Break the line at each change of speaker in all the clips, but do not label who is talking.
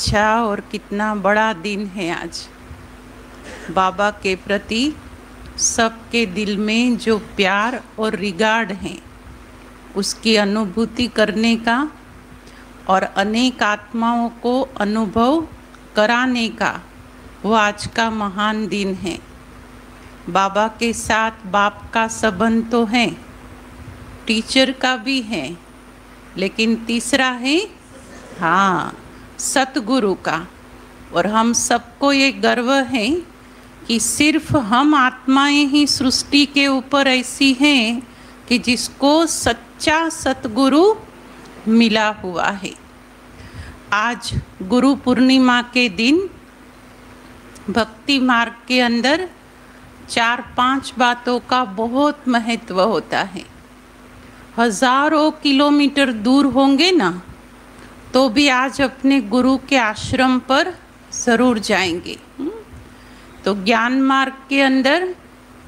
अच्छा और कितना बड़ा दिन है आज। बाबा के प्रति सबके दिल में जो प्यार और रिगार्ड है उसकी अनुभूति करने का और अनेक आत्माओं को अनुभव कराने का वो आज का महान दिन है। बाबा के साथ बाप का संबंध तो है, टीचर का भी है, लेकिन तीसरा है सतगुरु का। और हम सबको ये गर्व है कि सिर्फ हम आत्माएं ही सृष्टि के ऊपर ऐसी हैं कि जिसको सच्चा सतगुरु मिला हुआ है। आज गुरु पूर्णिमा के दिन भक्ति मार्ग के अंदर 4-5 बातों का बहुत महत्व होता है। हजारों किलोमीटर दूर होंगे ना तो भी आज अपने गुरु के आश्रम पर ज़रूर जाएंगे। तो ज्ञान मार्ग के अंदर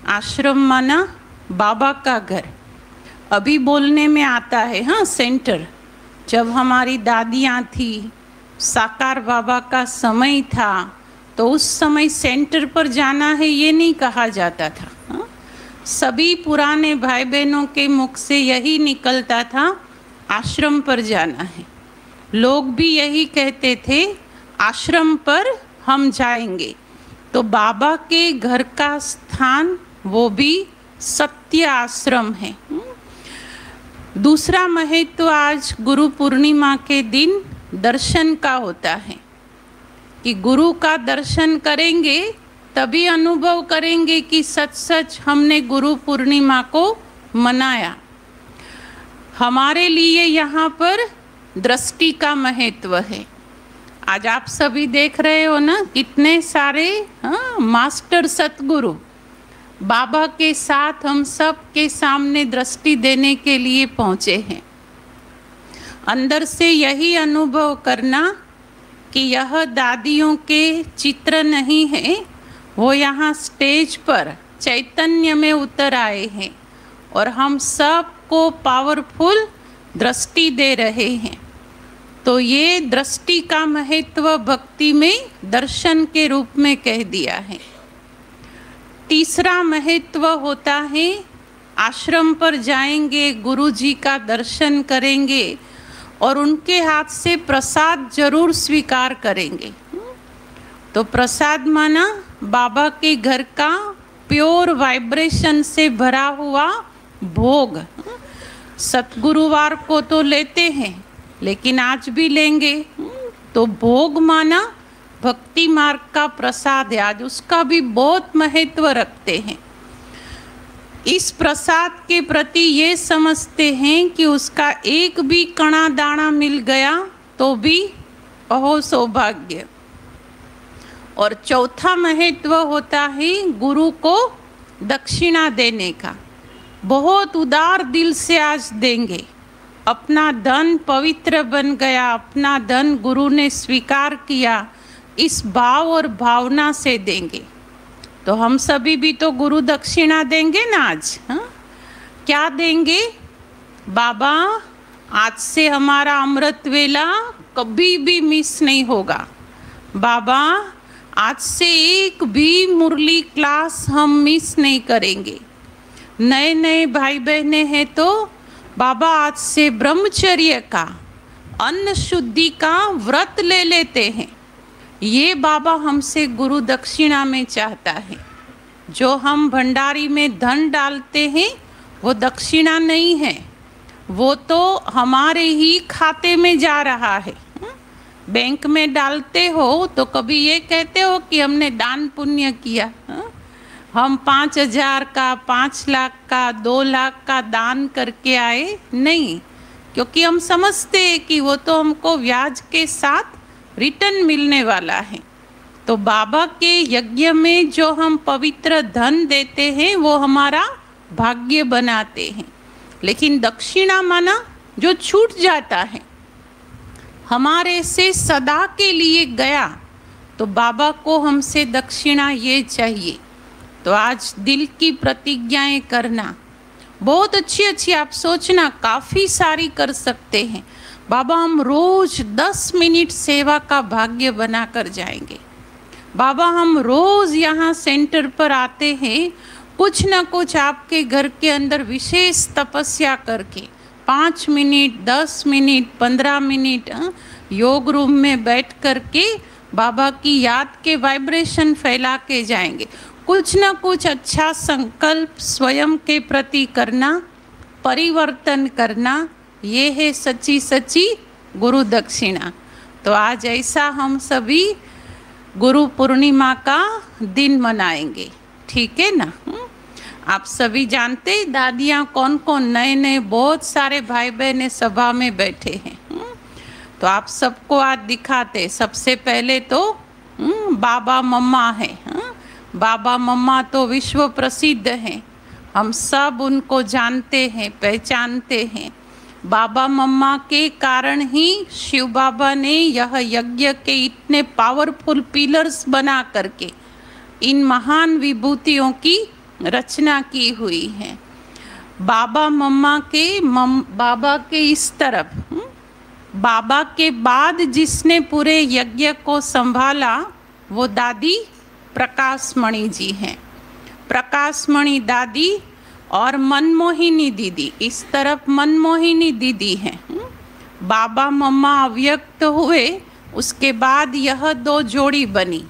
आश्रम माना बाबा का घर। अभी बोलने में आता है सेंटर। जब हमारी दादियाँ थी, साकार बाबा का समय था, तो उस समय सेंटर पर जाना है ये नहीं कहा जाता था। सभी पुराने भाई बहनों के मुख से यही निकलता था, आश्रम पर जाना है। लोग भी यही कहते थे, आश्रम पर हम जाएंगे। तो बाबा के घर का स्थान वो भी सत्य आश्रम है। दूसरा महत्व आज गुरु पूर्णिमा के दिन दर्शन का होता है कि गुरु का दर्शन करेंगे तभी अनुभव करेंगे कि सच सच हमने गुरु पूर्णिमा को मनाया। हमारे लिए यहाँ पर दृष्टि का महत्व है। आज आप सभी देख रहे हो ना, कितने सारे मास्टर सतगुरु बाबा के साथ हम सब के सामने दृष्टि देने के लिए पहुँचे हैं। अंदर से यही अनुभव करना कि यह दादियों के चित्र नहीं है, वो यहाँ स्टेज पर चैतन्य में उतर आए हैं और हम सबको पावरफुल दृष्टि दे रहे हैं। तो ये दृष्टि का महत्व भक्ति में दर्शन के रूप में कह दिया है। तीसरा महत्व होता है, आश्रम पर जाएंगे, गुरु जी का दर्शन करेंगे और उनके हाथ से प्रसाद जरूर स्वीकार करेंगे। तो प्रसाद माना बाबा के घर का प्योर वाइब्रेशन से भरा हुआ भोग। सतगुरुवार को तो लेते हैं, लेकिन आज भी लेंगे। तो भोग माना भक्ति मार्ग का प्रसाद है, आज उसका भी बहुत महत्व रखते हैं। इस प्रसाद के प्रति ये समझते हैं कि उसका एक भी कणा दाना मिल गया तो भी अहो सौभाग्य। और चौथा महत्व होता है गुरु को दक्षिणा देने का। बहुत उदार दिल से आज देंगे। अपना धन पवित्र बन गया, अपना धन गुरु ने स्वीकार किया, इस भाव और भावना से देंगे। तो हम सभी भी तो गुरु दक्षिणा देंगे ना आज। क्या देंगे? बाबा आज से हमारा अमृत वेला कभी भी मिस नहीं होगा। बाबा आज से एक भी मुरली क्लास हम मिस नहीं करेंगे। नए नए भाई बहने हैं तो बाबा आज से ब्रह्मचर्य का, अन्न शुद्धि का व्रत ले लेते हैं। ये बाबा हमसे गुरु दक्षिणा में चाहता है। जो हम भंडारी में धन डालते हैं वो दक्षिणा नहीं है, वो तो हमारे ही खाते में जा रहा है। बैंक में डालते हो तो कभी ये कहते हो कि हमने दान पुण्य किया। हम 5,000 का, 5 लाख का, 2 लाख का दान करके आए नहीं, क्योंकि हम समझते हैं कि वो तो हमको ब्याज के साथ रिटर्न मिलने वाला है। तो बाबा के यज्ञ में जो हम पवित्र धन देते हैं वो हमारा भाग्य बनाते हैं। लेकिन दक्षिणा माना जो छूट जाता है, हमारे से सदा के लिए गया, तो बाबा को हमसे दक्षिणा ये चाहिए। तो आज दिल की प्रतिज्ञाएं करना बहुत अच्छी अच्छी, आप सोचना काफ़ी सारी कर सकते हैं। बाबा हम रोज 10 मिनट सेवा का भाग्य बनाकर जाएंगे। बाबा हम रोज यहाँ सेंटर पर आते हैं, कुछ ना कुछ आपके घर के अंदर विशेष तपस्या करके 5 मिनट 10 मिनट 15 मिनट योग रूम में बैठ करके बाबा की याद के वाइब्रेशन फैला के जाएंगे। कुछ ना कुछ अच्छा संकल्प स्वयं के प्रति करना, परिवर्तन करना, ये है सच्ची सच्ची गुरु दक्षिणा। तो आज ऐसा हम सभी गुरु पूर्णिमा का दिन मनाएंगे, ठीक है ना। आप सभी जानते दादियाँ कौन कौन, नए नए बहुत सारे भाई बहन सभा में बैठे हैं। तो आप सबको आज दिखाते। सबसे पहले तो बाबा मम्मा है। बाबा मम्मा तो विश्व प्रसिद्ध हैं, हम सब उनको जानते हैं, पहचानते हैं। बाबा मम्मा के कारण ही शिव बाबा ने यह यज्ञ के इतने पावरफुल पिलर्स बना करके इन महान विभूतियों की रचना की हुई है। बाबा मम्मा के बाबा के इस तरफ बाबा के बाद जिसने पूरे यज्ञ को संभाला वो दादी प्रकाशमणि जी हैं। प्रकाशमणि दादी और मनमोहिनी दीदी, इस तरफ मनमोहिनी दीदी हैं। बाबा मम्मा अव्यक्त हुए, उसके बाद यह दो जोड़ी बनी,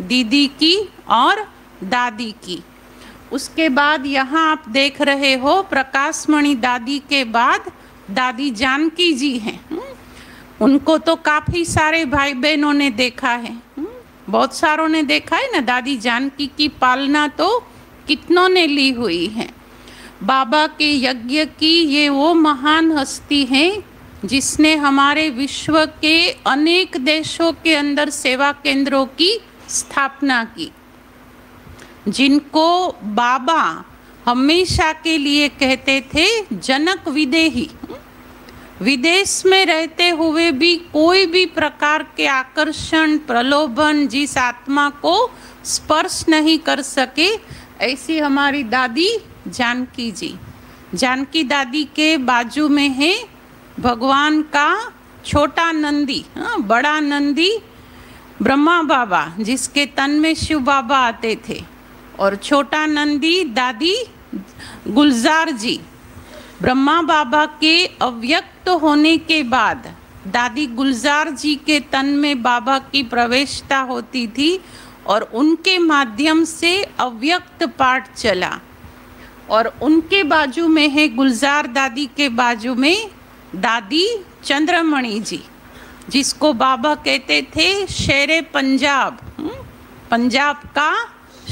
दीदी की और दादी की। उसके बाद यहाँ आप देख रहे हो प्रकाशमणि दादी के बाद दादी जानकी जी हैं। उनको तो काफ़ी सारे भाई बहनों ने देखा है, बहुत सारों ने देखा है ना। दादी जानकी की पालना तो कितनों ने ली हुई है। बाबा के यज्ञ की ये वो महान हस्ती हैं जिसने हमारे विश्व के अनेक देशों के अंदर सेवा केंद्रों की स्थापना की, जिनको बाबा हमेशा के लिए कहते थे जनक विदेही। विदेश में रहते हुए भी कोई भी प्रकार के आकर्षण प्रलोभन जिस आत्मा को स्पर्श नहीं कर सके, ऐसी हमारी दादी जानकी जी। जानकी दादी के बाजू में है भगवान का छोटा नंदी, बड़ा नंदी ब्रह्मा बाबा जिसके तन में शिव बाबा आते थे, और छोटा नंदी दादी गुलजार जी। ब्रह्मा बाबा के अव्यक्त होने के बाद दादी गुलजार जी के तन में बाबा की प्रवेशता होती थी और उनके माध्यम से अव्यक्त पाठ चला। और उनके बाजू में है गुलजार दादी के बाजू में दादी चंद्रमणि जी, जिसको बाबा कहते थे शेरे पंजाब, पंजाब का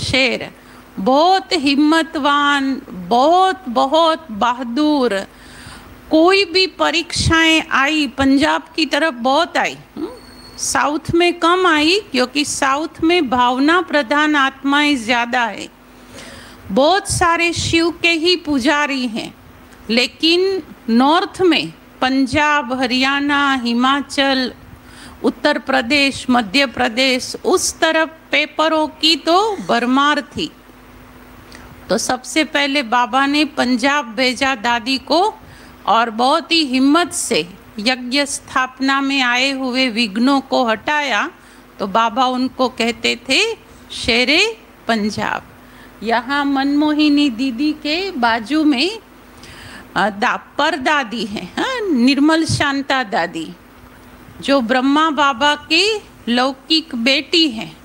शेर। बहुत हिम्मतवान, बहुत बहुत बहादुर। कोई भी परीक्षाएं आई पंजाब की तरफ बहुत आई, साउथ में कम आई क्योंकि साउथ में भावना प्रधान आत्माएं ज़्यादा है। बहुत सारे शिव के ही पुजारी हैं, लेकिन नॉर्थ में पंजाब, हरियाणा, हिमाचल, उत्तर प्रदेश, मध्य प्रदेश, उस तरफ पेपरों की तो भरमार थी। तो सबसे पहले बाबा ने पंजाब भेजा दादी को, और बहुत ही हिम्मत से यज्ञ स्थापना में आए हुए विघ्नों को हटाया। तो बाबा उनको कहते थे शेरे पंजाब। यहाँ मनमोहिनी दीदी के बाजू में परदादी है, निर्मल शांता दादी, जो ब्रह्मा बाबा के लौकिक बेटी हैं।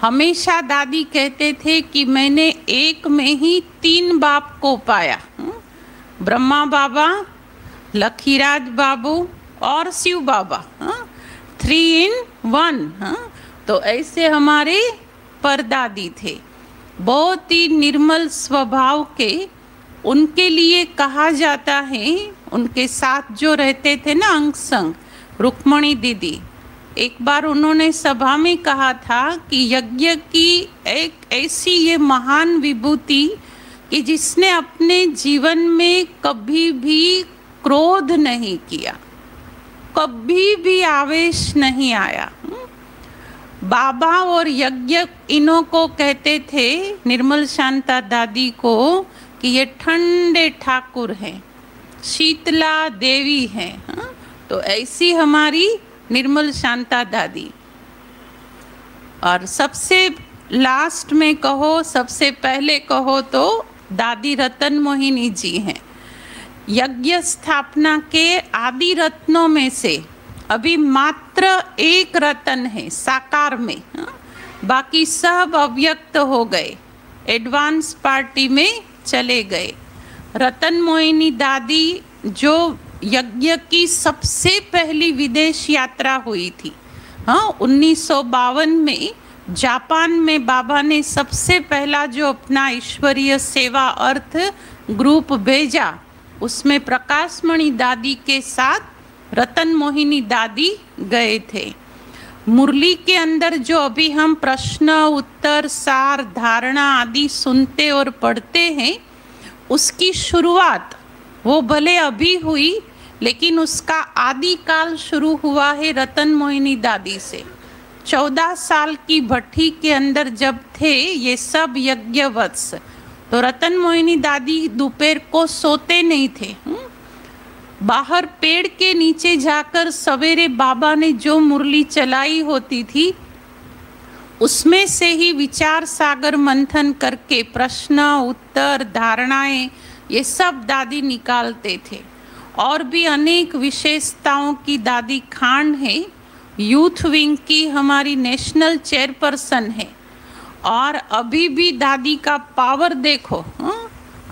हमेशा दादी कहते थे कि मैंने एक में ही 3 बाप को पाया, ब्रह्मा बाबा, लखीराज बाबू और शिव बाबा, 3 in 1। तो ऐसे हमारे परदादी थे, बहुत ही निर्मल स्वभाव के। उनके लिए कहा जाता है, उनके साथ जो रहते थे ना अंग संग, रुक्मणी दीदी, एक बार उन्होंने सभा में कहा था कि यज्ञ की एक ऐसी ये महान विभूति कि जिसने अपने जीवन में कभी भी क्रोध नहीं किया, कभी भी आवेश नहीं आया। बाबा और यज्ञ इन्हों को कहते थे, निर्मल शांता दादी को, कि ये ठंडे ठाकुर हैं, शीतला देवी हैं, तो ऐसी हमारी निर्मल शांता दादी। और सबसे लास्ट में कहो, सबसे पहले कहो तो दादी रतन मोहिनी जी हैं। यज्ञ स्थापना के आदि रत्नों में से अभी मात्र एक रतन है साकार में, बाकी सब अव्यक्त हो गए, एडवांस पार्टी में चले गए। रतन मोहिनी दादी जो यज्ञ की सबसे पहली विदेश यात्रा हुई थी, हाँ 1952 में जापान में बाबा ने सबसे पहला जो अपना ईश्वरीय सेवा अर्थ ग्रुप भेजा, उसमें प्रकाशमणि दादी के साथ रतन मोहिनी दादी गए थे। मुरली के अंदर जो अभी हम प्रश्न उत्तर सार धारणा आदि सुनते और पढ़ते हैं, उसकी शुरुआत वो भले अभी हुई, लेकिन उसका आदि काल शुरू हुआ है रतन मोहिनी दादी से। 14 साल की भट्ठी के अंदर जब थे ये सब यज्ञवत्स, तो रतन मोहिनी दादी दोपहर को सोते नहीं थे। बाहर पेड़ के नीचे जाकर सवेरे बाबा ने जो मुरली चलाई होती थी, उसमें से ही विचार सागर मंथन करके प्रश्न उत्तर धारणाएं ये सब दादी निकालते थे। और भी अनेक विशेषताओं की दादी खांड है। यूथ विंग की हमारी नेशनल चेयरपर्सन है। और अभी भी दादी का पावर देखो,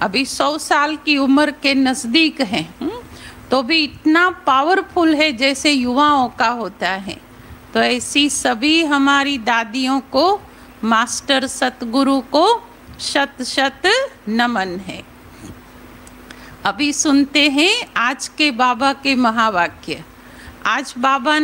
अभी 100 साल की उम्र के नज़दीक है, तो भी इतना पावरफुल है जैसे युवाओं का होता है। तो ऐसी सभी हमारी दादियों को, मास्टर सतगुरु को शत शत नमन है। अभी सुनते हैं आज के बाबा के महावाक्य। आज बाबा